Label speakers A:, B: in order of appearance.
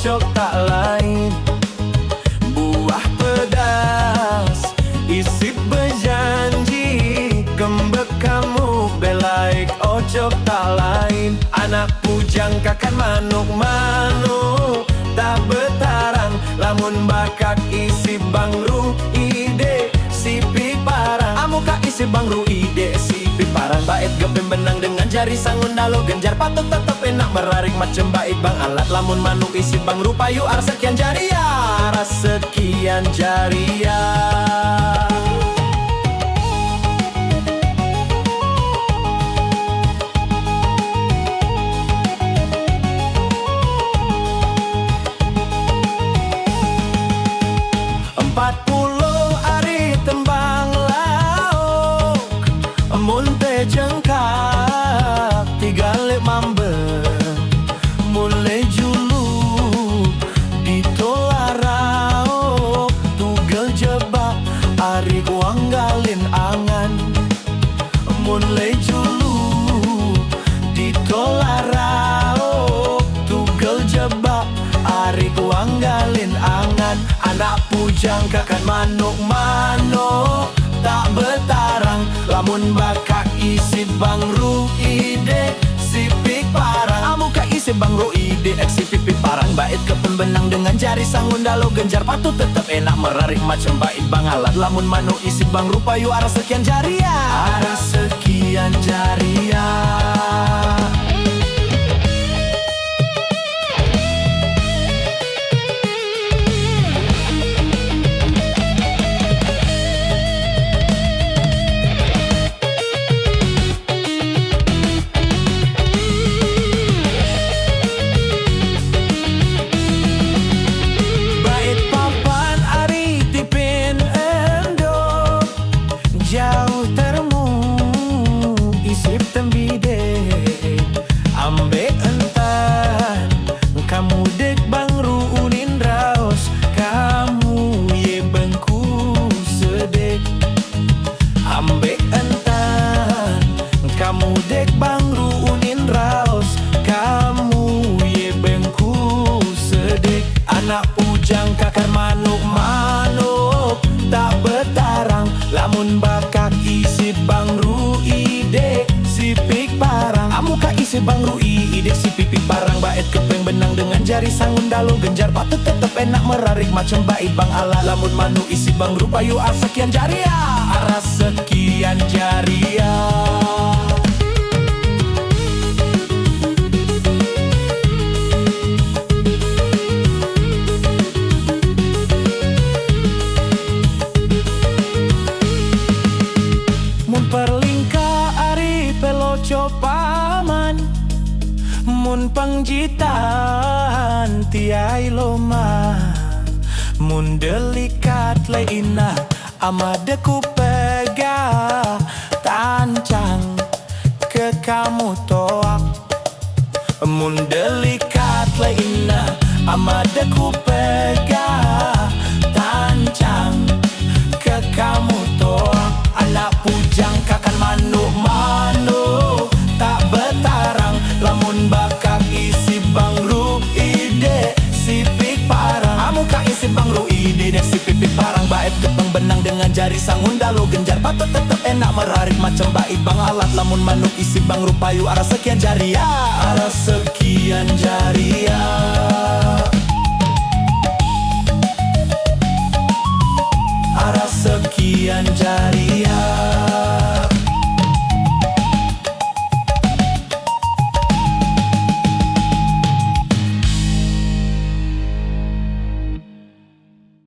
A: ocok tak lain buah pedas isi berjanji kembek kamu belaik ocok tak lain. Anak pujang kakan manuk-manuk tak betarang lamun bakak isi bangru ide sipi parang. Amu kak isi bangru ide sipi parang. Bait gepem benang dengan jari sangun dalo genjar patut tetep enak merarik macem bait bang alat. Lamun manuk isi bangru payu ar sekian jari ya, aras sekian jari ya. Jengkak tiga lek mambe mulai julu ditolarau tugel jebak ari wanggalin angan mulai julu ditolarau tugel jebak ari wanggalin angan. Anak pujang kakan manuk-manuk tak betarang lamun bakak isi bangru ide sipik parang. Amu ka isi bangru ide ek sipik parang. Bait ke pembenang dengan jari sangun dalo genjar patut tetep enak merarik macam bait bang alat. Lamun manuk isi bangru payu aras sekian jari ya, aras sekian jari ya. Jauh termu isip tembide ambek entan kamu dek bangru unin raos kamu ye bengku sedek ambek entan kamu dek bangru unin raos kamu ye bengku sedek. Anak pujang kakar manuk-manuk tak betarang lamun bakak isi bangru ide sipik parang. Amu ka isi bangru ide sipik parang. Bait kepeng benang dengan jari sangun dalo genjar patut tetep enak merarik macam bait bang ala. Lamun manu isi bangru payu ar sekian jari ya, aras sekian jari ya. Paman mun pangjitan tiai loma mun delikat leina amade ku pega tancang ke kamu toak mun delikat leina amade ku pega tancang ke kamu toak. Anak pujang kakan manuk-manuk tak betarang lamun bakak isi bangru ide sipik parang. Amu ka isi bangru ide dek sipik parang. Bait kepeng benang dengan jari sangun dalo genjar patut tetep enak merarik macam bait bang alat. Lamun manuk isi bangru payu aras sekian jari ya, aras sekian jari ya. Aras sekian jari